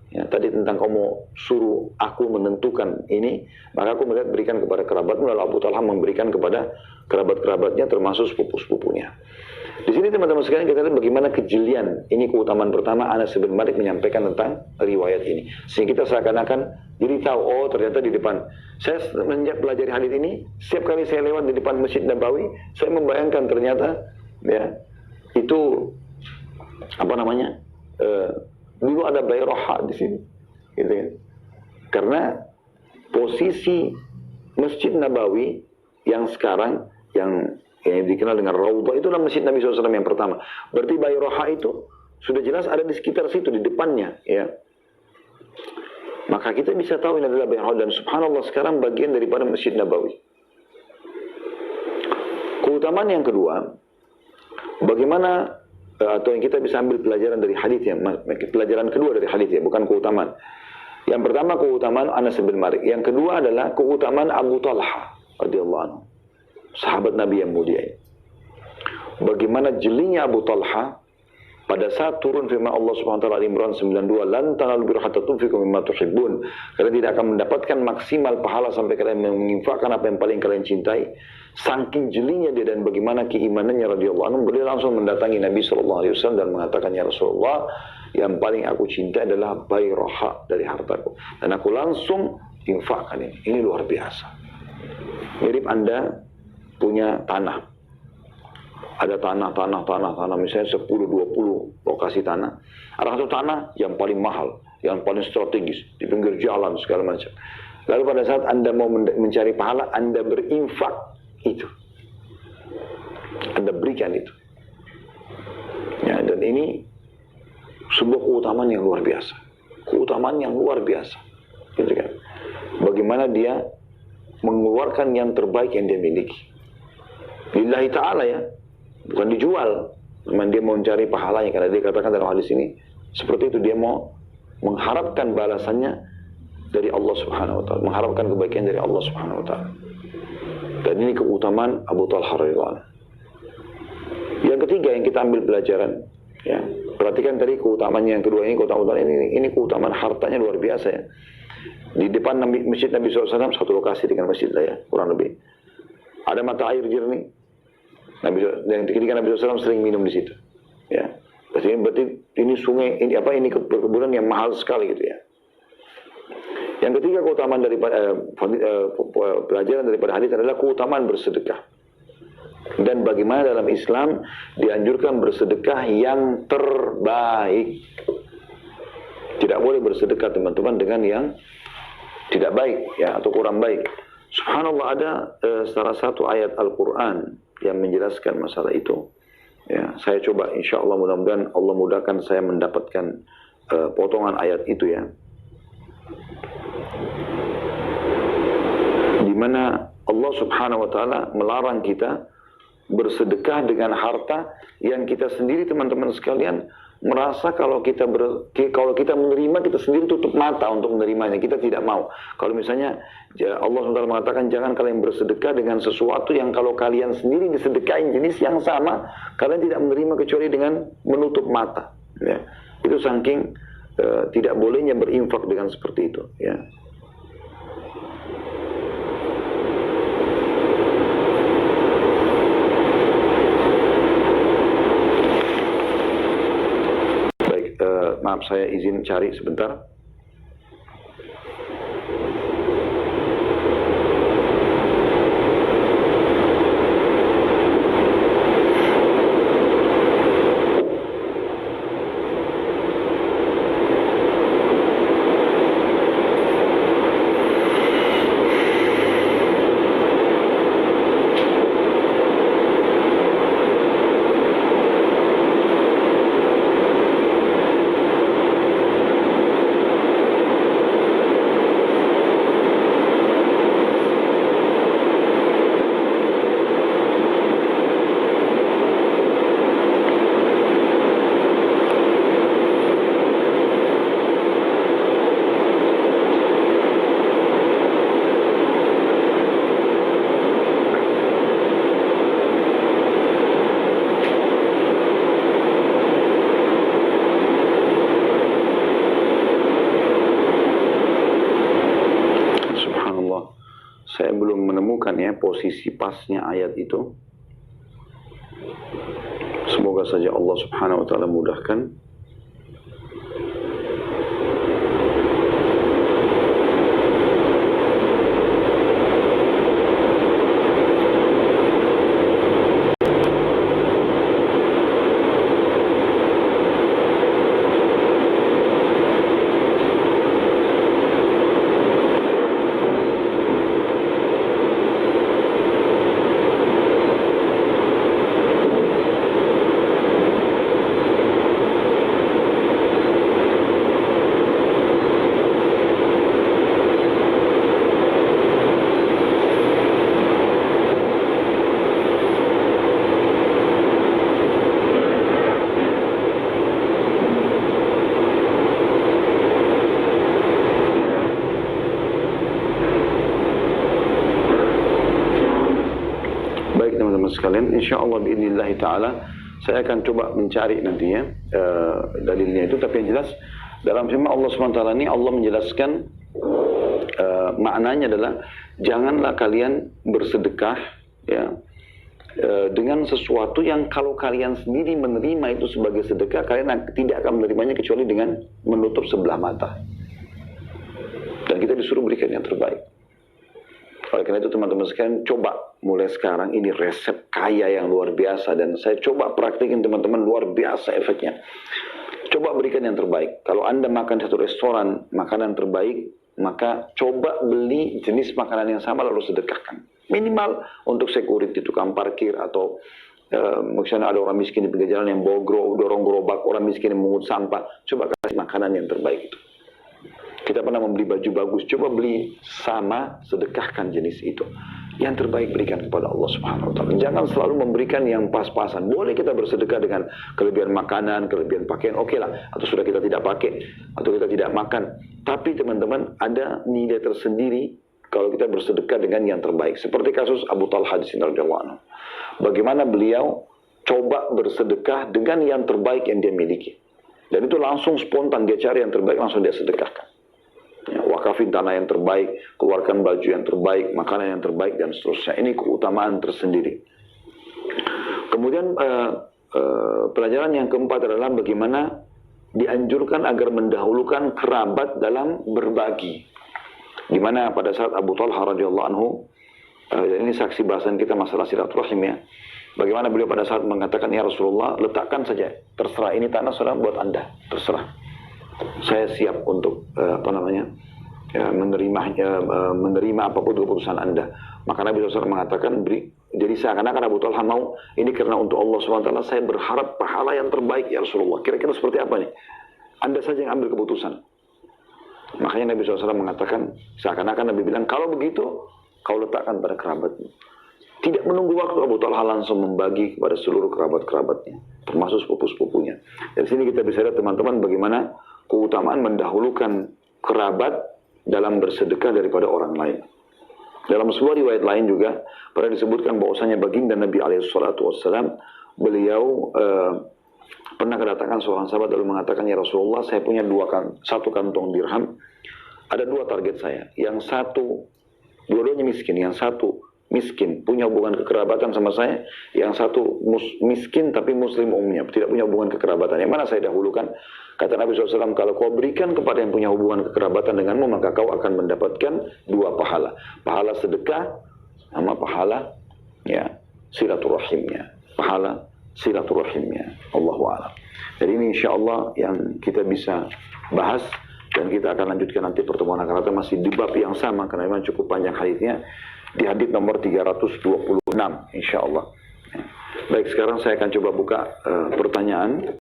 Ya, tadi tentang kamu suruh aku menentukan ini, maka aku melihat berikan kepada kerabatmu, lalu Abu Talha memberikan kepada kerabat-kerabatnya termasuk sepupu-sepupunya. Di sini teman-teman sekalian kita lihat bagaimana kejelian. Ini keutamaan pertama Anas bin Malik menyampaikan tentang riwayat ini. Sehingga kita seakan-akan jadi tahu, oh ternyata di depan. Saya menjak pelajari hadis ini, setiap kali saya lewat di depan Masjid Nabawi, saya membayangkan ternyata ya itu apa namanya? Dulu ada Bayroha di sini. Gitu ya. Karena posisi Masjid Nabawi yang sekarang yang dikenal dengan Raudhah itulah Masjid Nabi SAW yang pertama. Berarti Bayroha itu sudah jelas ada di sekitar situ, di depannya, ya. Maka kita bisa tahu ini adalah Bayroha, dan subhanallah sekarang bagian daripada Masjid Nabawi. Keutamaan yang kedua, bagaimana atau yang kita bisa ambil pelajaran dari hadis ya, pelajaran kedua dari hadis ya, bukan keutamaan. Yang pertama keutamaan Anas bin Malik, yang kedua adalah keutamaan Abu Talha radhiyallahu anhu, sahabat Nabi yang mulia. Bagaimana jelinya Abu Talha pada saat turun firman Allah Subhanahu wa taala Al-Imran 92, lan tanalul birra hatta tunfiqu mimma tuhibbun. Kalian tidak akan mendapatkan maksimal pahala sampai kalian menginfakkan apa yang paling kalian cintai. Saking jelinya dia dan bagaimana keimanannya radhiyallahu anhu, beliau langsung mendatangi Nabi sallallahu alaihi wasallam dan mengatakan, "Ya Rasulullah, yang paling aku cinta adalah bayroha dari hartaku, dan aku langsung infakkan ini." Ini luar biasa. Mirip Anda punya tanah. Ada tanah, misalnya 10-20 lokasi tanah. Ada satu tanah yang paling mahal, yang paling strategis, di pinggir jalan, segala macam. Lalu pada saat Anda mau mencari pahala, Anda berinfak itu. Anda berikan itu. Ya, dan ini sebuah keutamaan yang luar biasa. Keutamaan yang luar biasa. Gitu kan? Bagaimana dia mengeluarkan yang terbaik yang dia miliki. Lillahi ta'ala ya. Bukan dijual, memang dia mau mencari pahalanya, karena dia katakan dalam hadis ini seperti itu, dia mau mengharapkan balasannya dari Allah Subhanahu wa taala, mengharapkan kebaikan dari Allah Subhanahu wa taala. Dan ini keutamaan Abu Talha radhiyallahu anhu. Yang ketiga yang kita ambil pelajaran, ya, perhatikan tadi keutamaannya yang kedua, ini keutamaan ini keutamaan hartanya luar biasa ya. Di depan Masjid Nabi SAW, satu lokasi dengan masjid lah ya, kurang lebih. Ada mata air jernih. Dan ketika Nabi SAW sering minum di situ, ya, berarti ini sungai, ini apa, ini perkebunan yang mahal sekali gitu ya. Yang ketiga keutamaan daripada pelajaran daripada hadis adalah keutamaan bersedekah, dan bagaimana dalam Islam dianjurkan bersedekah yang terbaik. Tidak boleh bersedekah teman-teman dengan yang tidak baik ya, atau kurang baik. Subhanallah, ada salah satu ayat Al-Quran yang menjelaskan masalah itu. Ya, saya coba, insya Allah mudah-mudahan Allah mudahkan saya mendapatkan potongan ayat itu ya. Di mana Allah Subhanahu wa taala melarang kita bersedekah dengan harta yang kita sendiri, teman-teman sekalian, merasa kalau kita menerima, kita sendiri tutup mata untuk menerimanya, kita tidak mau. Kalau misalnya Allah SWT mengatakan jangan kalian bersedekah dengan sesuatu yang kalau kalian sendiri disedekahin jenis yang sama, kalian tidak menerima kecuali dengan menutup mata ya. Itu saking tidak bolehnya berinfak dengan seperti itu ya. Maaf, saya izin cari sebentar. belum menemukan ya posisi pasnya ayat itu. Semoga saja Allah Subhanahu wa taala mudahkan. Sekalian, insya Allah biidznillah ta'ala saya akan coba mencari nanti ya dalilnya itu. Tapi yang jelas dalam firman Allah SWT ini Allah menjelaskan maknanya adalah janganlah kalian bersedekah ya dengan sesuatu yang kalau kalian sendiri menerima itu sebagai sedekah, kalian tidak akan menerimanya kecuali dengan menutup sebelah mata. Dan kita disuruh berikan yang terbaik. Oleh karena itu teman-teman sekalian, coba mulai sekarang ini resep kaya yang luar biasa. Dan saya coba praktikin teman-teman, luar biasa efeknya. Coba berikan yang terbaik. Kalau Anda makan satu restoran makanan terbaik, maka coba beli jenis makanan yang sama lalu sedekahkan. Minimal untuk security, tukang parkir atau misalnya ada orang miskin di pinggir jalan yang bawa dorong gerobak, orang miskin yang mengut sampah. Coba kasih makanan yang terbaik itu. Kita pernah membeli baju bagus, coba beli sama, sedekahkan jenis itu. Yang terbaik berikan kepada Allah Subhanahu wa taala. Jangan selalu memberikan yang pas-pasan. Boleh kita bersedekah dengan kelebihan makanan, kelebihan pakaian, oke lah. Atau sudah kita tidak pakai, atau kita tidak makan. Tapi teman-teman, ada nilai tersendiri kalau kita bersedekah dengan yang terbaik. Seperti kasus Abu Talha di sini radhiyallahu anhu. Bagaimana beliau coba bersedekah dengan yang terbaik yang dia miliki. Dan itu langsung spontan, dia cari yang terbaik, langsung dia sedekahkan. Ya, wakafin tanah yang terbaik, keluarkan baju yang terbaik, makanan yang terbaik, dan seterusnya. Ini keutamaan tersendiri. Kemudian pelajaran yang keempat adalah bagaimana dianjurkan agar mendahulukan kerabat dalam berbagi. Dimana pada saat Abu Talha radhiyallahu anhu, ini saksi bahasan kita masalah silaturahim ya. Bagaimana beliau pada saat mengatakan, ya Rasulullah, letakkan saja, terserah, ini tanah sudah buat Anda, terserah. Saya siap untuk menerima apapun keputusan Anda. Maka Nabi SAW mengatakan, jadi seakan-akan Abu Talha mau, ini karena untuk Allah SWT, saya berharap pahala yang terbaik ya Rasulullah. Kira-kira seperti apa nih? Anda saja yang ambil keputusan. Makanya Nabi SAW mengatakan, seakan-akan Nabi bilang, kalau begitu, kau letakkan pada kerabatmu. Tidak menunggu waktu, Abu Talha langsung membagi kepada seluruh kerabat-kerabatnya, termasuk sepupu-sepupunya. Dari sini kita bisa lihat teman-teman bagaimana keutamaan mendahulukan kerabat dalam bersedekah daripada orang lain. Dalam sebuah riwayat lain juga pernah disebutkan bahwasanya baginda Nabi SAW, beliau pernah kedatangan seorang sahabat lalu mengatakan, ya Rasulullah, saya punya satu kantong dirham, ada dua target saya. Yang satu, dua-duanya miskin, yang satu miskin, punya hubungan kekerabatan sama saya. Yang satu miskin tapi muslim umumnya, tidak punya hubungan kekerabatan. Yang mana saya dahulukan? Kata Nabi SAW, kalau kau berikan kepada yang punya hubungan kekerabatan denganmu, maka kau akan mendapatkan dua pahala. Pahala sedekah sama pahala ya silaturahimnya. Pahala silaturahimnya. Allahu a'lam. Jadi ini insya Allah yang kita bisa bahas. Dan kita akan lanjutkan nanti pertemuan akan datang masih di bab yang sama, karena memang cukup panjang hadisnya. Di hadis nomor 326 insya Allah. Baik, sekarang saya akan coba buka pertanyaan.